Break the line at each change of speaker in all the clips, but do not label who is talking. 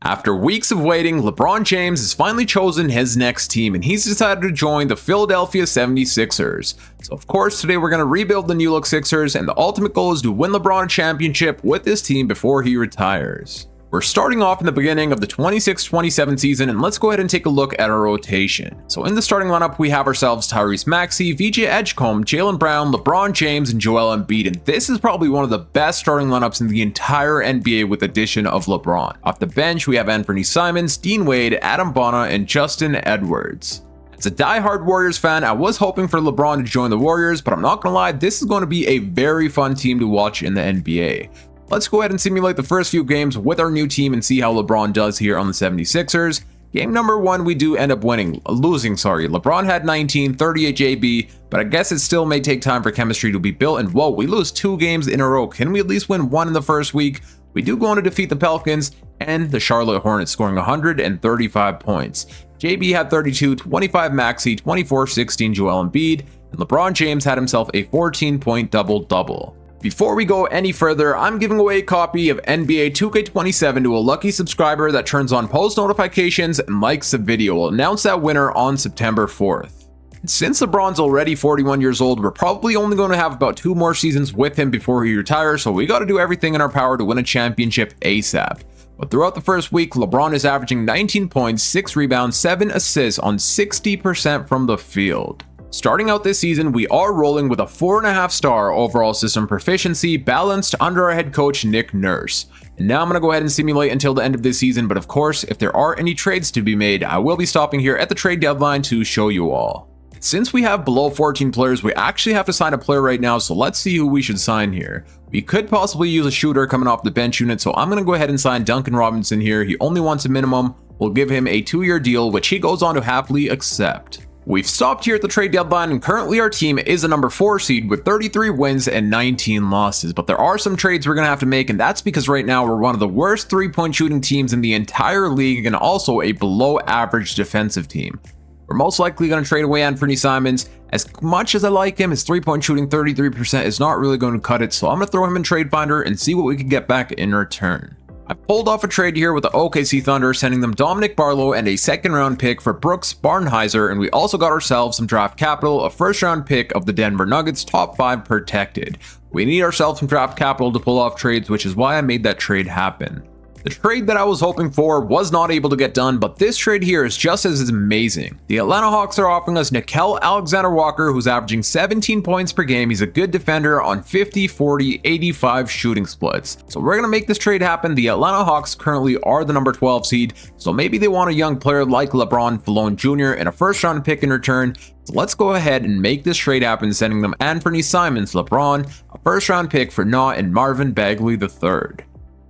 After weeks of waiting, LeBron James has finally chosen his next team and he's decided to join the Philadelphia 76ers. So of course today we're going to rebuild the new look Sixers and the ultimate goal is to win LeBron a championship with this team before he retires. We're starting off in the beginning of the 26-27 season and let's go ahead and take a look at our rotation. So in the starting lineup we have ourselves Tyrese Maxey, VJ Edgecombe, Jaylen Brown, LeBron James, and Joel Embiid, and this is probably one of the best starting lineups in the entire NBA with the addition of LeBron. Off the bench we have Anthony Simons, Dean Wade, Adam Bonner, and Justin Edwards. As a die-hard Warriors fan, I was hoping for LeBron to join the Warriors, but I'm not gonna lie, this is going to be a very fun team to watch in the NBA. Let's go ahead and simulate the first few games with our new team and see how LeBron does here on the 76ers. Game number 1, we do end up losing. LeBron had 19, 38 JB, but I guess it still may take time for chemistry to be built. And whoa, we lose 2 games in a row. Can we at least win 1 in the first week? We do go on to defeat the Pelicans and the Charlotte Hornets, scoring 135 points. JB had 32, 25 Maxey, 24, 16 Joel Embiid, and LeBron James had himself a 14-point double-double. Before we go any further, I'm giving away a copy of NBA 2K27 to a lucky subscriber that turns on post notifications and likes the video. We'll announce that winner on September 4th. Since LeBron's already 41 years old, we're probably only going to have about 2 more seasons with him before he retires, so we got to do everything in our power to win a championship ASAP. But throughout the first week, LeBron is averaging 19 points, 6 rebounds, 7 assists on 60% from the field. Starting out this season, we are rolling with a 4.5-star overall system proficiency balanced under our head coach Nick Nurse. And now I'm going to go ahead and simulate until the end of this season, but of course, if there are any trades to be made, I will be stopping here at the trade deadline to show you all. Since we have below 14 players, we actually have to sign a player right now, so let's see who we should sign here. We could possibly use a shooter coming off the bench unit, so I'm going to go ahead and sign Duncan Robinson here. He only wants a minimum. We'll give him a 2-year deal, which he goes on to happily accept. We've stopped here at the trade deadline and currently our team is a number 4 seed with 33 wins and 19 losses, but there are some trades we're going to have to make, and that's because right now we're one of the worst 3-point shooting teams in the entire league and also a below average defensive team. We're most likely going to trade away Anthony Simons. As much as I like him, his 3-point shooting 33% is not really going to cut it, so I'm going to throw him in Trade Finder and see what we can get back in return. I pulled off a trade here with the OKC Thunder, sending them Dominic Barlow and a 2nd-round pick for Brooks Barnhizer, and we also got ourselves some draft capital, a 1st-round pick of the Denver Nuggets, top 5 protected. We need ourselves some draft capital to pull off trades, which is why I made that trade happen. The trade that I was hoping for was not able to get done, but this trade here is just as amazing. The Atlanta Hawks are offering us Nickeil Alexander-Walker, who's averaging 17 points per game. He's a good defender on 50, 40, 85 shooting splits. So we're going to make this trade happen. The Atlanta Hawks currently are the number 12 seed, so maybe they want a young player like LeBron Falone Jr. and a 1st-round pick in return. So let's go ahead and make this trade happen, sending them Anthony Simons, LeBron, a 1st-round pick for Na, and Marvin Bagley III.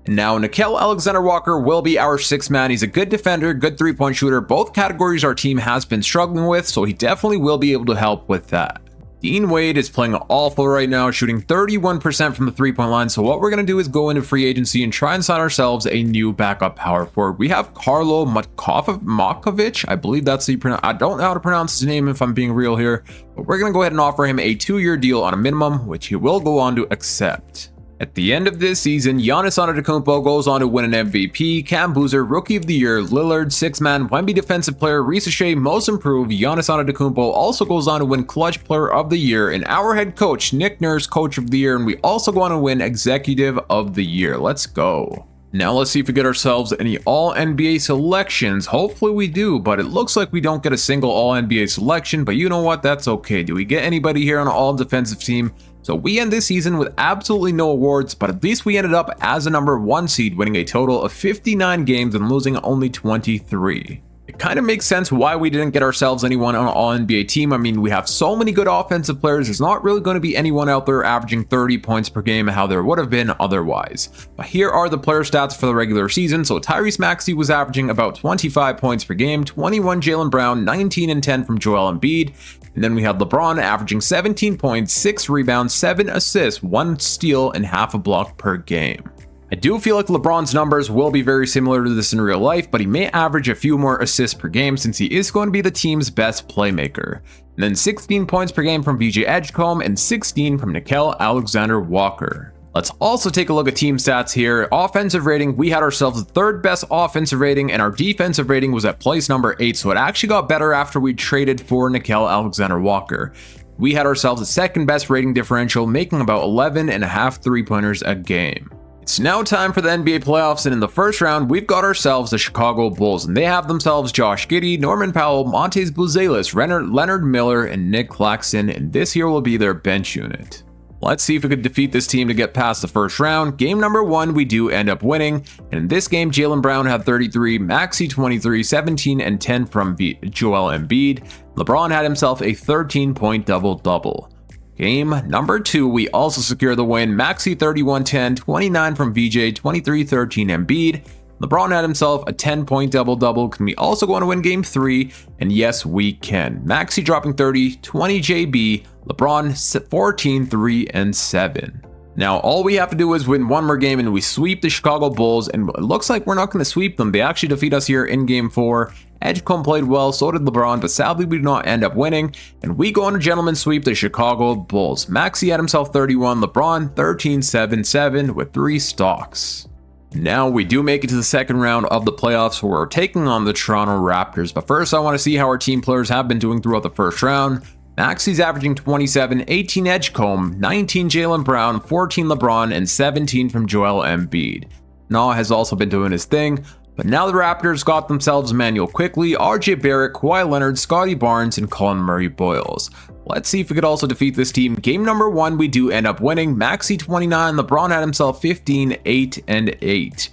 Now, Nickeil Alexander-Walker will be our 6th man. He's a good defender, good 3-point shooter, both categories our team has been struggling with, so he definitely will be able to help with that. Dean Wade is playing awful right now, shooting 31% from the 3-point line, so what we're going to do is go into free agency and try and sign ourselves a new backup power forward. We have Carlo Makovic, I believe that's the I don't know how to pronounce his name if I'm being real here, but we're going to go ahead and offer him a 2-year deal on a minimum, which he will go on to accept. At the end of this season, Giannis Antetokounmpo goes on to win an MVP, Cam Boozer Rookie of the Year, Lillard 6-man, Wemby Defensive Player, Risa Shea Most Improved. Giannis Antetokounmpo also goes on to win Clutch Player of the Year, and our head coach Nick Nurse Coach of the Year, and we also go on to win Executive of the Year. Let's go. Now let's see if we get ourselves any All-NBA selections. Hopefully we do, but it looks like we don't get a single All-NBA selection, but you know what, that's okay. Do we get anybody here on an all-defensive team? So we end this season with absolutely no awards, but at least we ended up as a number 1 seed, winning a total of 59 games and losing only 23. It kind of makes sense why we didn't get ourselves anyone on an All-NBA team. I mean, we have so many good offensive players. There's not really going to be anyone out there averaging 30 points per game how there would have been otherwise. But here are the player stats for the regular season. So Tyrese Maxey was averaging about 25 points per game, 21 Jaylen Brown, 19 and 10 from Joel Embiid. And then we had LeBron averaging 17 points, 6 rebounds, 7 assists, 1 steal, and half a block per game. I do feel like LeBron's numbers will be very similar to this in real life, but he may average a few more assists per game since he is going to be the team's best playmaker. And then 16 points per game from VJ Edgecombe and 16 from Nickeil Alexander-Walker. Let's also take a look at team stats here. Offensive rating, we had ourselves the 3rd best offensive rating, and our defensive rating was at place number 8, so it actually got better after we traded for Nickeil Alexander-Walker. We had ourselves the 2nd best rating differential, making about 11.5 3-pointers a game. It's now time for the NBA playoffs, and in the first round, we've got ourselves the Chicago Bulls, and they have themselves Josh Giddey, Norman Powell, Montez Buzelis, Leonard Miller, and Nick Claxton, and this here will be their bench unit. Let's see if we could defeat this team to get past the first round. Game number 1, we do end up winning, and in this game, Jaylen Brown had 33, Maxey 23, 17, and 10 from Joel Embiid. LeBron had himself a 13-point double-double. Game number 2, we also secure the win. Maxey 31-10, 29 from VJ, 23-13 Embiid. LeBron had himself a 10-point double-double. Can we also go on to win game 3? And yes, we can. Maxey dropping 30, 20 JB, LeBron 14, 3, and 7. Now, all we have to do is win one more game and we sweep the Chicago Bulls, and it looks like we're not going to sweep them. They actually defeat us here in game 4. Edgecombe played well, so did LeBron, but sadly we do not end up winning, and we go on a gentleman's sweep the Chicago Bulls. Maxey had himself 31, LeBron 13, 7, 7 with 3 stocks. Now we do make it to the second round of the playoffs where we're taking on the Toronto Raptors, but first I want to see how our team players have been doing throughout the first round. Maxey's averaging 27, 18 Edgecombe, 19 Jaylen Brown, 14 LeBron, and 17 from Joel Embiid. Nah has also been doing his thing, but now the Raptors got themselves Emmanuel Quickley, RJ Barrett, Kawhi Leonard, Scotty Barnes, and Colin Murray-Boyles. Let's see if we could also defeat this team. Game number 1, we do end up winning. Maxey 29, LeBron had himself 15, 8, and 8.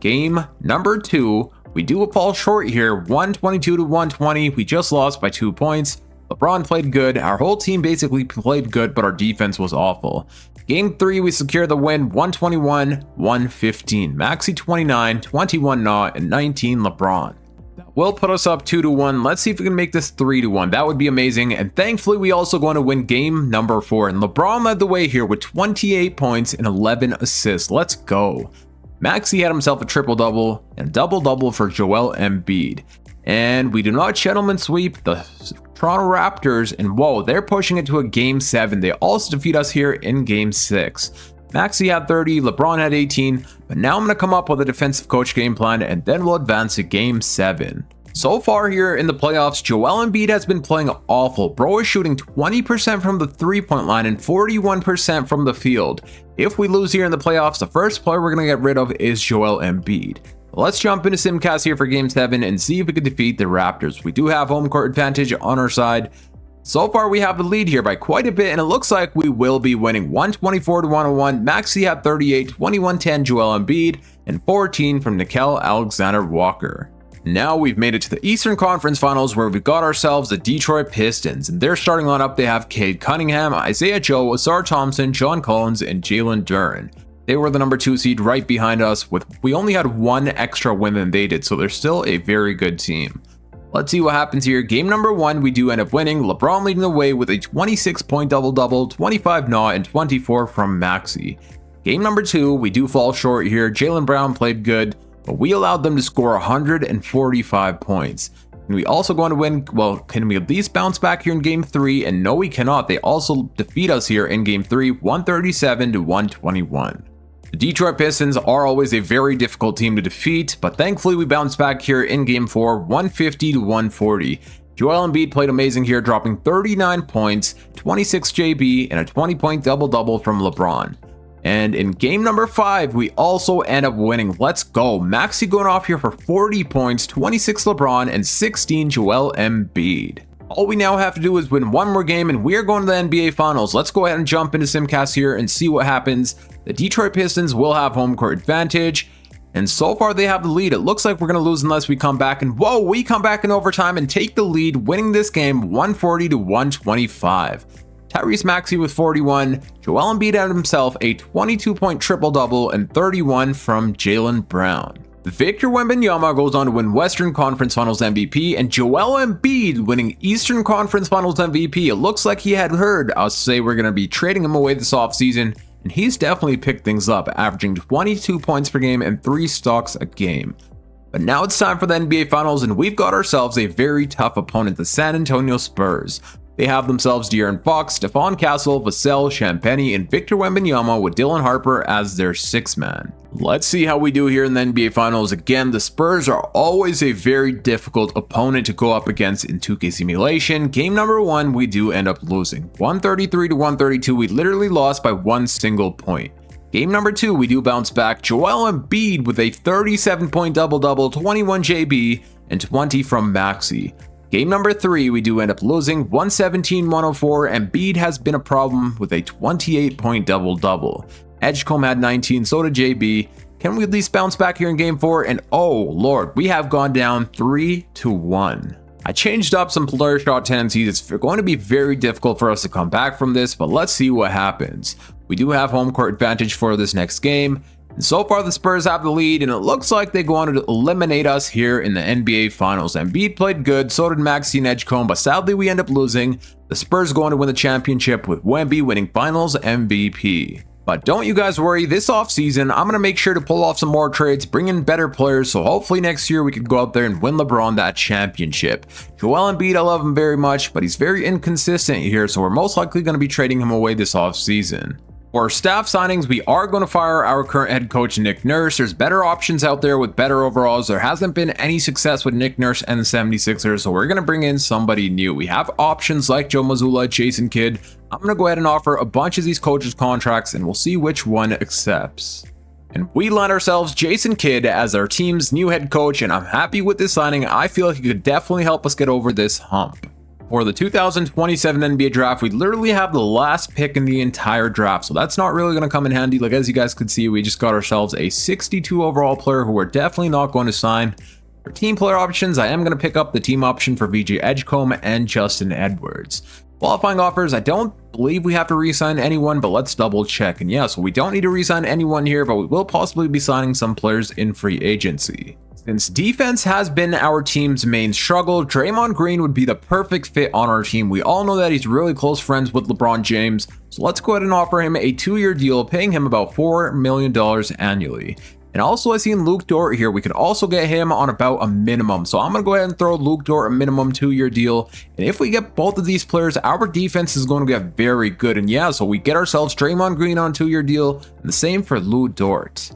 Game number 2, we do fall short here, 122 to 120. We just lost by 2 points. LeBron played good. Our whole team basically played good, but our defense was awful. Game 3, we secure the win, 121-115. Maxey 29, 21 Nah, and 19 LeBron. That will put us up 2-1. Let's see if we can make this 3-1. That would be amazing. And thankfully, we also going to win game number 4. And LeBron led the way here with 28 points and 11 assists. Let's go. Maxey had himself a triple-double and a double-double for Joel Embiid. And we do not gentleman sweep the Toronto Raptors, and whoa, they're pushing it to a game 7. They also defeat us here in game 6. Maxey had 30, LeBron had 18, but now I'm going to come up with a defensive coach game plan, and then we'll advance to game 7. So far here in the playoffs, Joel Embiid has been playing awful. Bro is shooting 20% from the 3-point line and 41% from the field. If we lose here in the playoffs, the first player we're going to get rid of is Joel Embiid. Let's jump into Simcast here for Game 7 and see if we can defeat the Raptors. We do have home court advantage on our side. So far, we have the lead here by quite a bit, and it looks like we will be winning 124 to 101. Maxey had 38, 21-10 Joel Embiid, and 14 from Nickeil Alexander-Walker. Now we've made it to the Eastern Conference Finals where we've got ourselves the Detroit Pistons, and their starting lineup, they have Cade Cunningham, Isaiah Joe, Ausar Thompson, John Collins, and Jalen Duren. They were the number 2 seed right behind us. We only had 1 extra win than they did, so they're still a very good team. Let's see what happens here. Game number 1, we do end up winning. LeBron leading the way with a 26-point double-double, 25 Nah, and 24 from Maxey. Game number 2, we do fall short here. Jaylen Brown played good, but we allowed them to score 145 points. And we also going to win. Well, can we at least bounce back here in game 3? And no, we cannot. They also defeat us here in game 3, 137 to 121. The Detroit Pistons are always a very difficult team to defeat, but thankfully we bounced back here in game 4, 150 to 140. Joel Embiid played amazing here, dropping 39 points, 26 JB, and a 20-point double-double from LeBron. And in game number 5, we also end up winning. Let's go. Maxey going off here for 40 points, 26 LeBron, and 16 Joel Embiid. All we now have to do is win one more game, and we are going to the NBA Finals. Let's go ahead and jump into Simcast here and see what happens. The Detroit Pistons will have home court advantage, and so far they have the lead. It looks like we're going to lose unless we come back, and whoa, we come back in overtime and take the lead, winning this game 140 to 125. Tyrese Maxey with 41, Joel Embiid had himself a 22-point triple-double, and 31 from Jaylen Brown. Victor Wembanyama goes on to win Western Conference Finals MVP, and Joel Embiid winning Eastern Conference Finals MVP. It looks like he had heard us say we're going to be trading him away this offseason, and he's definitely picked things up, averaging 22 points per game and 3 stocks a game. But now it's time for the NBA Finals, and we've got ourselves a very tough opponent, the San Antonio Spurs. They have themselves De'Aaron Fox, Stephon Castle, Vassell, Champagny, and Victor Wembanyama with Dylan Harper as their sixth man. Let's see how we do here in the NBA Finals. Again, the Spurs are always a very difficult opponent to go up against in 2K simulation. Game number 1, we do end up losing 133 to 132. We literally lost by 1 single point. Game number 2, we do bounce back. Joel Embiid with a 37-point double-double, 21 JB, and 20 from Maxey. Game number 3, we do end up losing 117-104. Embiid has been a problem with a 28-point double-double. Edgecombe had 19, so did JB. Can we at least bounce back here in game 4? And oh lord, we have gone down 3-1. I changed up some player shot tendencies. It's going to be very difficult for us to come back from this, but let's see what happens. We do have home court advantage for this next game. And so far the Spurs have the lead, and it looks like they wanted to eliminate us here in the NBA Finals. Embiid played good, so did Maxey and Edgecombe, but sadly we end up losing. The Spurs going to win the championship with Wemby winning Finals MVP. But don't you guys worry, this offseason, I'm going to make sure to pull off some more trades, bring in better players, so hopefully next year we can go out there and win LeBron that championship. Joel Embiid, I love him very much, but he's very inconsistent here, so we're most likely going to be trading him away this offseason. For staff signings, we are going to fire our current head coach, Nick Nurse. There's better options out there with better overalls. There hasn't been any success with Nick Nurse and the 76ers, so we're going to bring in somebody new. We have options like Joe Mazzulla, Jason Kidd. I'm going to go ahead and offer a bunch of these coaches contracts, and we'll see which one accepts. And we land ourselves Jason Kidd as our team's new head coach, and I'm happy with this signing. I feel like he could definitely help us get over this hump. For the 2027 NBA draft, we literally have the last pick in the entire draft, so that's not really going to come in handy. Like, as you guys could see, we just got ourselves a 62 overall player who we're definitely not going to sign. For team player options, I am going to pick up the team option for VJ Edgecombe and Justin Edwards. Qualifying offers, I don't believe we have to re-sign anyone, but let's double check. And yeah, so we don't need to re-sign anyone here, but we will possibly be signing some players in free agency. Since defense has been our team's main struggle, Draymond Green would be the perfect fit on our team. We all know that he's really close friends with LeBron James, so let's go ahead and offer him a 2-year deal, paying him about $4 million annually. And also, I seen Luke Dort here. We could also get him on about a minimum. So I'm going to go ahead and throw Luke Dort a minimum 2-year deal. And if we get both of these players, our defense is going to get very good. And yeah, so we get ourselves Draymond Green on a 2-year deal, and the same for Luke Dort.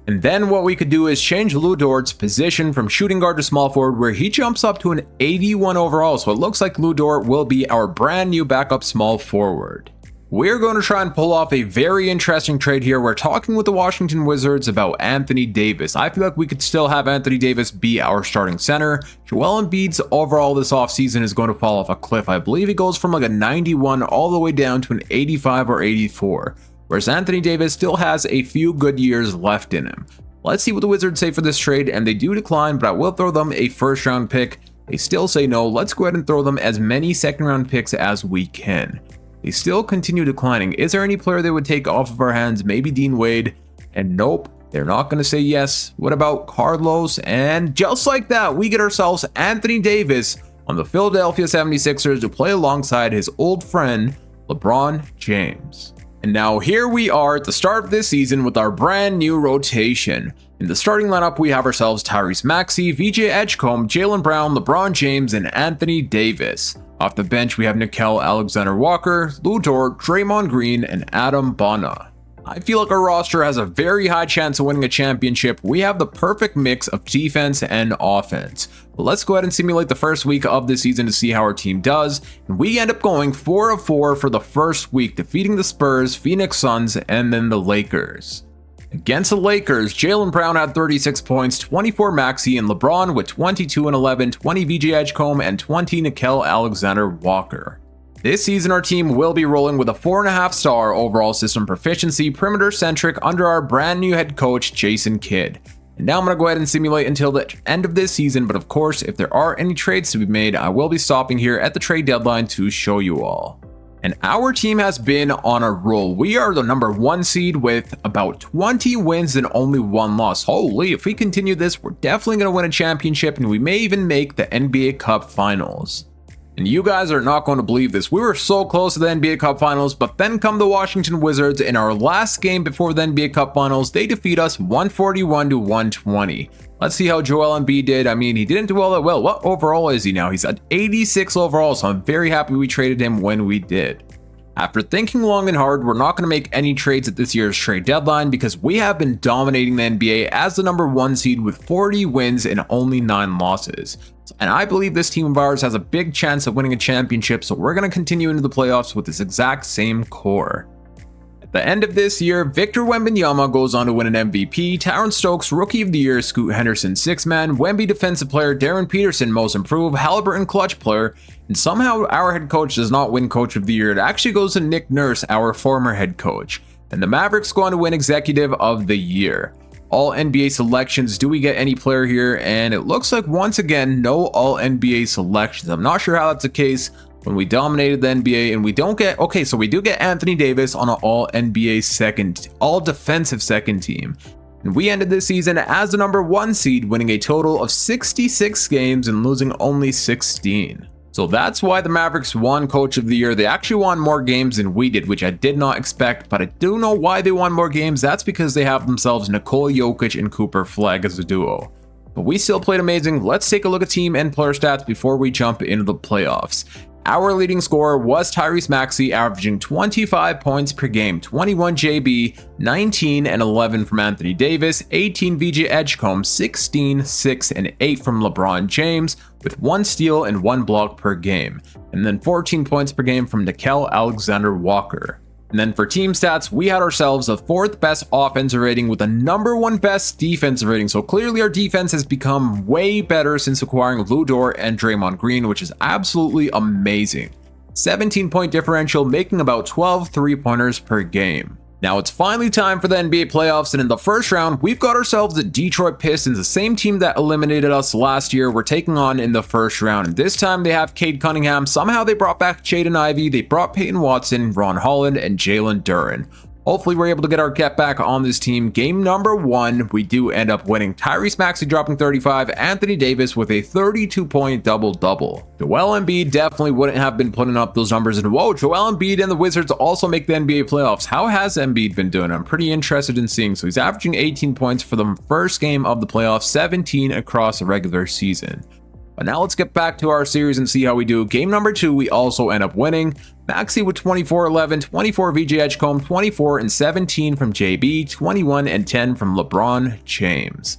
And then what we could do is change Lu Dort's position from shooting guard to small forward, where he jumps up to an 81 overall. So it looks like Lu Dort will be our brand new backup small forward. We're going to try and pull off a very interesting trade here. We're talking with the Washington Wizards about Anthony Davis. I feel like we could still have Anthony Davis be our starting center. Joel Embiid's overall this offseason is going to fall off a cliff. I believe he goes from like a 91 all the way down to an 85 or 84. Whereas Anthony Davis still has a few good years left in him. Let's see what the Wizards say for this trade, and they do decline, but I will throw them a first round pick. They still say no. Let's go ahead and throw them as many second round picks as we can. They still continue declining. Is there any player they would take off of our hands? Maybe Dean Wade. And nope, they're not going to say yes. What about Carlos? And just like that, we get ourselves Anthony Davis on the Philadelphia 76ers to play alongside his old friend, LeBron James. And now here we are at the start of this season with our brand new rotation. In the starting lineup, we have ourselves Tyrese Maxey, VJ Edgecombe, Jaylen Brown, LeBron James, and Anthony Davis. Off the bench, we have Nickeil Alexander-Walker, Lu Dort, Draymond Green, and Adam Bonner. I feel like our roster has a very high chance of winning a championship. We have the perfect mix of defense and offense. But let's go ahead and simulate the first week of the season to see how our team does. And we end up going 4 of 4 for the first week, defeating the Spurs, Phoenix Suns, and then the Lakers. Against the Lakers, Jaylen Brown had 36 points, 24 Maxey, and LeBron with 22 and 11, 20 VJ Edgecombe, and 20 Nickeil Alexander-Walker. This season, our team will be rolling with a 4.5-star overall system proficiency, perimeter-centric, under our brand new head coach, Jason Kidd. And now I'm going to go ahead and simulate until the end of this season, but of course, if there are any trades to be made, I will be stopping here at the trade deadline to show you all. And our team has been on a roll. We are the number 1 seed with about 20 wins and only 1 loss. Holy, if we continue this, we're definitely going to win a championship, and we may even make the NBA Cup Finals. And you guys are not going to believe this. We were so close to the NBA Cup Finals, but then come the Washington Wizards. In our last game before the NBA Cup Finals, they defeat us 141 to 120. Let's see how Joel Embiid did. I mean, he didn't do all that well. What overall is he now? He's at 86 overall, so I'm very happy we traded him when we did. After thinking long and hard, we're not going to make any trades at this year's trade deadline because we have been dominating the NBA as the #1 seed with 40 wins and only 9 losses. And I believe this team of ours has a big chance of winning a championship, so we're going to continue into the playoffs with this exact same core. At the end of this year, Victor Wembanyama goes on to win an MVP, Taron Stokes Rookie of the Year, Scoot Henderson 6-Man, Wemby Defensive Player, Darren Peterson Most Improved, Halliburton Clutch Player, and somehow our head coach does not win Coach of the Year. It actually goes to Nick Nurse, our former head coach. And the Mavericks go on to win Executive of the Year. All NBA selections, do we get any player here? And it looks like once again, no all NBA selections. I'm not sure how that's the case when we dominated the NBA and we don't get, okay, so we do get Anthony Davis on an all NBA all defensive second team. And we ended this season as the #1 seed, winning a total of 66 games and losing only 16. So that's why the Mavericks won Coach of the Year. They actually won more games than we did, which I did not expect, but I do know why they won more games. That's because they have themselves Nikola Jokic and Cooper Flag as a duo. But we still played amazing. Let's take a look at team and player stats before we jump into the playoffs. Our leading scorer was Tyrese Maxey, averaging 25 points per game, 21 JB, 19 and 11 from Anthony Davis, 18 VJ Edgecombe, 16, 6 and 8 from LeBron James, with 1 steal and 1 block per game, and then 14 points per game from Nickeil Alexander-Walker. And then for team stats, we had ourselves the 4th best offensive rating with the #1 best defensive rating. So clearly our defense has become way better since acquiring Lou Dort and Draymond Green, which is absolutely amazing. 17-point differential, making about 12 3-pointers per game. Now it's finally time for the NBA playoffs, and in the first round, we've got ourselves the Detroit Pistons, the same team that eliminated us last year. We're taking on in the first round, and this time they have Cade Cunningham. Somehow they brought back Jaden Ivey, they brought Peyton Watson, Ron Holland, and Jalen Duren. Hopefully we're able to get our get back on this team. Game #1, we do end up winning. Tyrese Maxey dropping 35, Anthony Davis with a 32-point double-double. Joel Embiid definitely wouldn't have been putting up those numbers. And whoa, Joel Embiid and the Wizards also make the NBA playoffs. How has Embiid been doing? I'm pretty interested in seeing. So he's averaging 18 points for the first game of the playoffs, 17 across the regular season. But now let's get back to our series and see how we do. Game #2, we also end up winning. Maxey with 24, 11, 24 VJ Edgecombe, 24 and 17 from JB, 21 and 10 from LeBron James.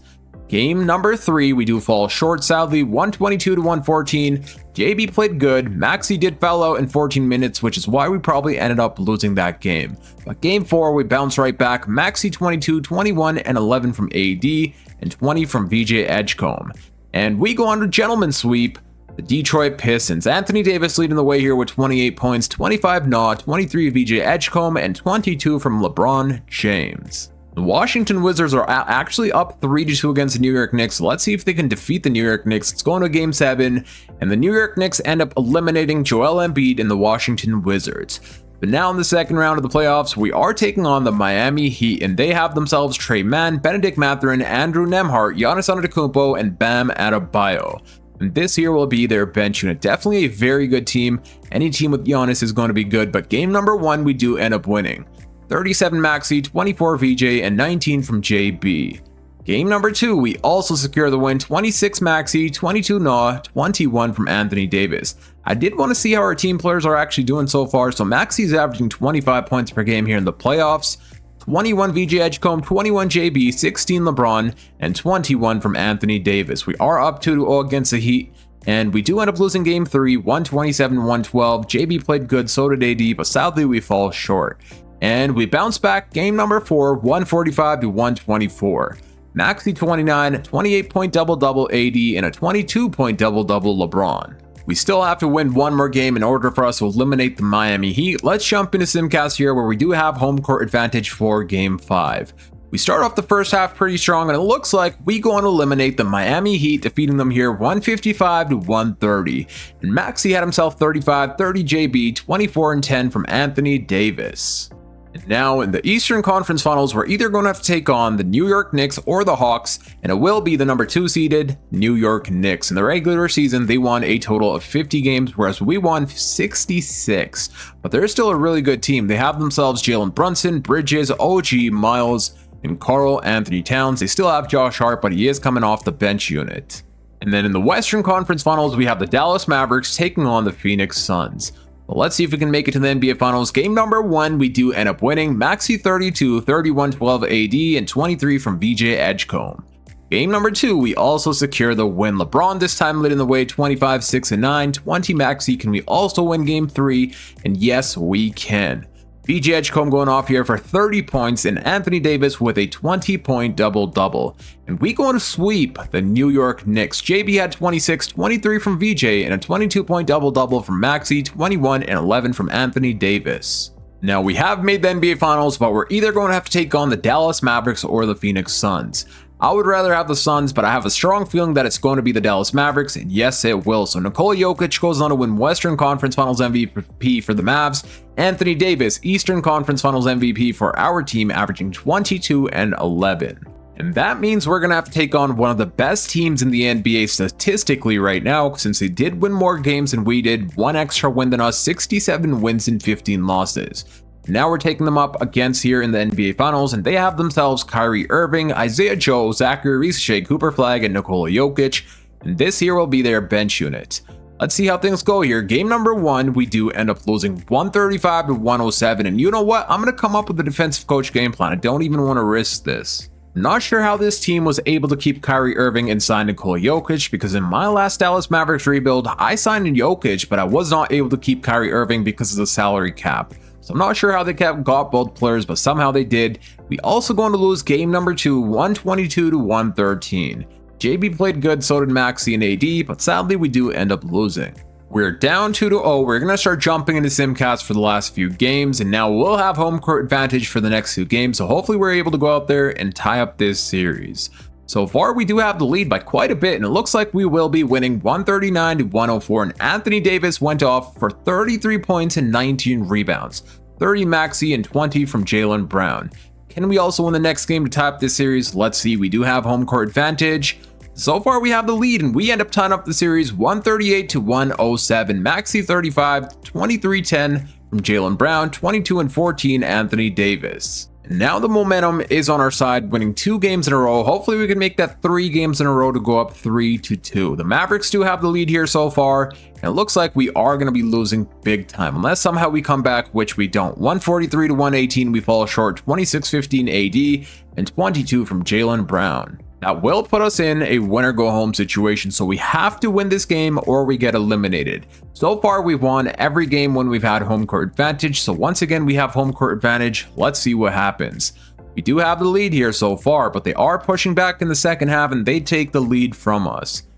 Game #3, we do fall short, sadly, 122 to 114. JB played good, Maxey did foul out in 14 minutes, which is why we probably ended up losing that game. But game 4, we bounce right back, Maxey 22, 21 and 11 from AD, and 20 from VJ Edgecombe. And we go on to gentleman sweep, the Detroit Pistons. Anthony Davis leading the way here with 28 points, 25 Nah, 23 VJ Edgecombe, and 22 from LeBron James. The Washington Wizards are actually up 3-2 against the New York Knicks. Let's see if they can defeat the New York Knicks. It's going to Game 7, and the New York Knicks end up eliminating Joel Embiid and the Washington Wizards. But now in the second round of the playoffs, we are taking on the Miami Heat, and they have themselves Trey Mann, Benedict Mathurin, Andrew Nembhard, Giannis Antetokounmpo, and Bam Adebayo. And this here will be their bench unit. Definitely a very good team. Any team with Giannis is going to be good, but game #1, we do end up winning. 37 Maxey, 24 VJ, and 19 from JB. Game #2, we also secure the win, 26 Maxey, 22 Nah, 21 from Anthony Davis. I did want to see how our team players are actually doing so far, so Maxey's averaging 25 points per game here in the playoffs, 21 VJ Edgecombe, 21 JB, 16 LeBron, and 21 from Anthony Davis. We are up 2-0 against the Heat, and we do end up losing game 3, 127-112. JB played good, so did AD, but sadly we fall short. And we bounce back game #4, 145-124. Maxey 29, 28-point double-double AD, and a 22-point double-double LeBron. We still have to win one more game in order for us to eliminate the Miami Heat. Let's jump into Simcast here, where we do have home court advantage for game 5. We start off the first half pretty strong, and it looks like we go on to eliminate the Miami Heat, defeating them here 155-130. And Maxey had himself 35, 30 JB, 24 and 10 from Anthony Davis. And now in the Eastern Conference Finals, we're either going to have to take on the New York Knicks or the Hawks, and it will be the #2 seeded New York Knicks. In the regular season, they won a total of 50 games, whereas we won 66. But they're still a really good team. They have themselves Jalen Brunson, Bridges, OG, Miles, and Karl Anthony Towns. They still have Josh Hart, but he is coming off the bench unit. And then in the Western Conference Finals, we have the Dallas Mavericks taking on the Phoenix Suns. Well, let's see if we can make it to the NBA Finals. Game number 1, we do end up winning. Maxey 32, 31-12 AD, and 23 from VJ Edgecombe. Game number 2, we also secure the win. LeBron this time leading the way, 25, 6, and 9, 20 Maxey. Can we also win game 3? And yes, we can. VJ Edgecombe going off here for 30 points, and Anthony Davis with a 20-point double-double. And we going to sweep the New York Knicks. JB had 26, 23 from VJ, and a 22-point double-double from Maxey, 21 and 11 from Anthony Davis. Now, we have made the NBA Finals, but we're either going to have to take on the Dallas Mavericks or the Phoenix Suns. I would rather have the Suns, but I have a strong feeling that it's going to be the Dallas Mavericks, and yes, it will. So Nikola Jokic goes on to win Western Conference Finals MVP for the Mavs. Anthony Davis, Eastern Conference Finals MVP for our team, averaging 22 and 11. And that means we're going to have to take on one of the best teams in the NBA statistically right now, since they did win more games than we did, one extra win than us, 67 wins and 15 losses. Now we're taking them up against here in the NBA Finals, and they have themselves Kyrie Irving, Isaiah Joe, Zachary Riche, Cooper Flag, and Nikola Jokic, and this here will be their bench unit. Let's see how things go here. Game number 1, we do end up losing 135-107, and you know what? I'm going to come up with a defensive coach game plan. I don't even want to risk this. I'm not sure how this team was able to keep Kyrie Irving and sign Nikola Jokic, because in my last Dallas Mavericks rebuild, I signed Jokic, but I was not able to keep Kyrie Irving because of the salary cap. So I'm not sure how they got both players, but somehow they did. We also going to lose game number 2, 122-113. JB played good, so did Maxey and AD, but sadly we do end up losing. We're down 2-0. We're going to start jumping into Simcast for the last few games, and now we'll have home court advantage for the next 2 games, so hopefully we're able to go out there and tie up this series. So far, we do have the lead by quite a bit, and it looks like we will be winning 139-104, and Anthony Davis went off for 33 points and 19 rebounds, 30 Maxey and 20 from Jaylen Brown. Can we also win the next game to tie up this series? Let's see. We do have home court advantage. So far, we have the lead, and we end up tying up the series 138-107. Maxey 35, 23-10 from Jaylen Brown, 22 and 14 Anthony Davis. And now the momentum is on our side, winning 2 games in a row. Hopefully we can make that 3 games in a row to go up 3-2. The Mavericks do have the lead here so far, and it looks like we are going to be losing big time unless somehow we come back, which we don't. 143-118, we fall short, 26-15 AD and 22 from Jaylen Brown. That will put us in a winner-go-home situation, so we have to win this game or we get eliminated. So far, we've won every game when we've had home court advantage, so once again, we have home court advantage. Let's see what happens. We do have the lead here so far, but they are pushing back in the second half, and they take the lead from us.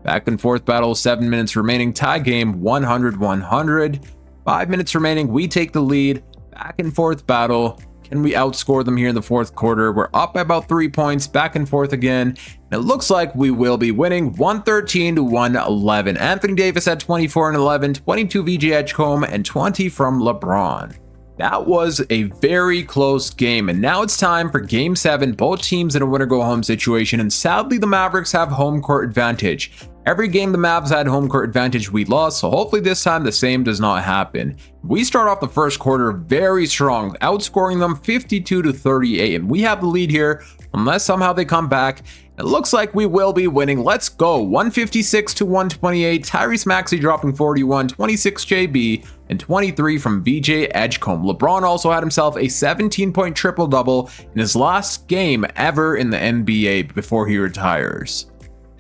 Back and forth battle, 7 minutes remaining, tie game, 100-100. 5 minutes remaining, we take the lead. Back and forth battle. Can we outscore them here in the fourth quarter? We're up by about 3 points, back and forth again. And it looks like we will be winning 113-111. Anthony Davis had 24 and 11, 22 VJ Edgecombe, and 20 from LeBron. That was a very close game, and now it's time for Game 7, both teams in a winner-go-home situation, and sadly the Mavericks have home court advantage. Every game the Mavs had home court advantage, we lost, so hopefully this time the same does not happen. We start off the first quarter very strong, outscoring them 52-38, and we have the lead here unless somehow they come back. It looks like we will be winning. Let's go. 156-128. Tyrese Maxey dropping 41, 26 JB, and 23 from VJ Edgecombe. LeBron also had himself a 17-point triple-double in his last game ever in the NBA before he retires.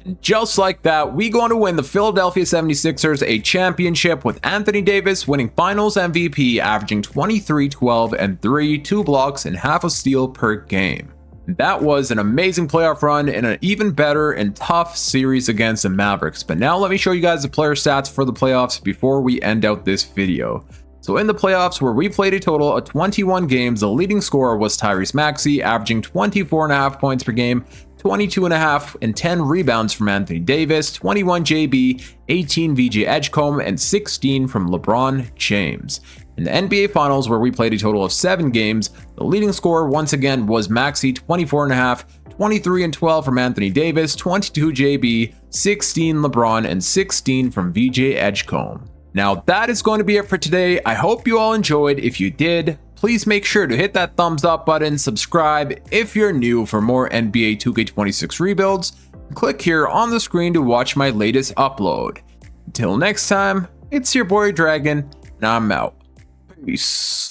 And just like that, we go on to win the Philadelphia 76ers a championship, with Anthony Davis winning Finals MVP, averaging 23, 12, and 3, 2 blocks, and half a steal per game. That was an amazing playoff run and an even better and tough series against the Mavericks. But now let me show you guys the player stats for the playoffs before we end out this video. So in the playoffs, where we played a total of 21 games, the leading scorer was Tyrese Maxey, averaging 24.5 points per game, 22.5 and 10 rebounds from Anthony Davis, 21 JB, 18 VJ Edgecombe, and 16 from LeBron James. In the NBA Finals, where we played a total of 7 games, the leading scorer once again was Maxey, 24.5, 23 and 12 from Anthony Davis, 22 JB, 16 LeBron, and 16 from VJ Edgecombe. Now that is going to be it for today. I hope you all enjoyed. If you did, please make sure to hit that thumbs up button, subscribe if you're new for more NBA 2K26 rebuilds, and click here on the screen to watch my latest upload. Until next time, it's your boy Dragon, and I'm out. Peace.